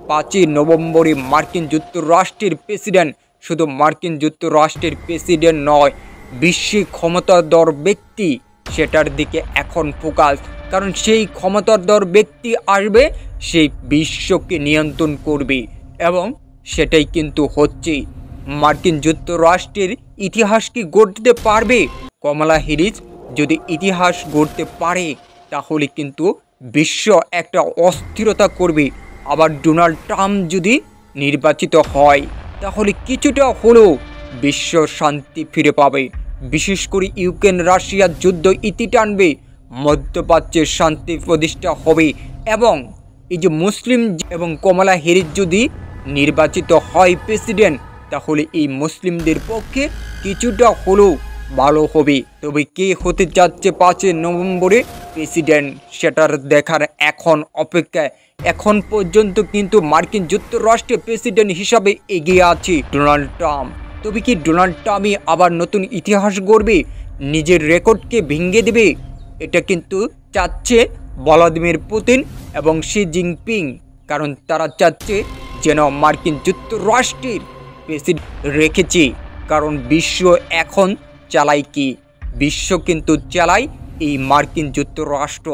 5ই নভেম্বরে মার্কিন যুক্তরাষ্ট্রের প্রেসিডেন্ট শুধু মার্কিন যুক্তরাষ্ট্রের প্রেসিডেন্ট নয়, বিশ্বে ক্ষমতাধর ব্যক্তি সেটার দিকে এখন ফোকাস। কারণ সেই ক্ষমতাধর ব্যক্তি আসবে, সেই বিশ্বকে নিয়ন্ত্রণ করবে এবং সেটাই কিন্তু হচ্ছে। মার্কিন যুক্তরাষ্ট্রের ইতিহাস কি গড়তে পারবে? কমলা হ্যারিস যদি ইতিহাস গড়তে পারে তাহলে কিন্তু বিশ্ব একটা অস্থিরতা করবে। আবার ডোনাল্ড ট্রাম্প যদি নির্বাচিত হয় তাহলে কিছুটা হলেও বিশ্ব শান্তি ফিরে পাবে। বিশেষ করে ইউক্রেন রাশিয়ার যুদ্ধ ইতি টানবে, মধ্যপ্রাচ্যের শান্তি প্রতিষ্ঠা হবে এবং এই যে মুসলিম এবং কমলা হ্যারিস যদি নির্বাচিত হয় প্রেসিডেন্ট, তাহলে এই মুসলিমদের পক্ষে কিছুটা হলেও ভালো হবে। তবে কে হতে যাচ্ছে 5ই নভেম্বরে প্রেসিডেন্ট, সেটার দেখার এখন অপেক্ষায়। এখন পর্যন্ত কিন্তু মার্কিন যুক্তরাষ্ট্রের প্রেসিডেন্ট হিসাবে এগিয়ে আছে ডোনাল্ড ট্রাম্প। তবে কি ডোনাল্ড ট্রাম্পই আবার নতুন ইতিহাস গড়বে, নিজের রেকর্ডকে ভেঙে দেবে? এটা কিন্তু চাচ্ছে ভ্লাদিমির পুতিন এবং শি জিনপিং। কারণ তারা চাচ্ছে যেন মার্কিন যুক্তরাষ্ট্রের প্রেসিডেন্ট রেখেছে। কারণ বিশ্ব এখন চালায় কি? বিশ্ব কিন্তু চালায় এই মার্কিন যুক্তরাষ্ট্র।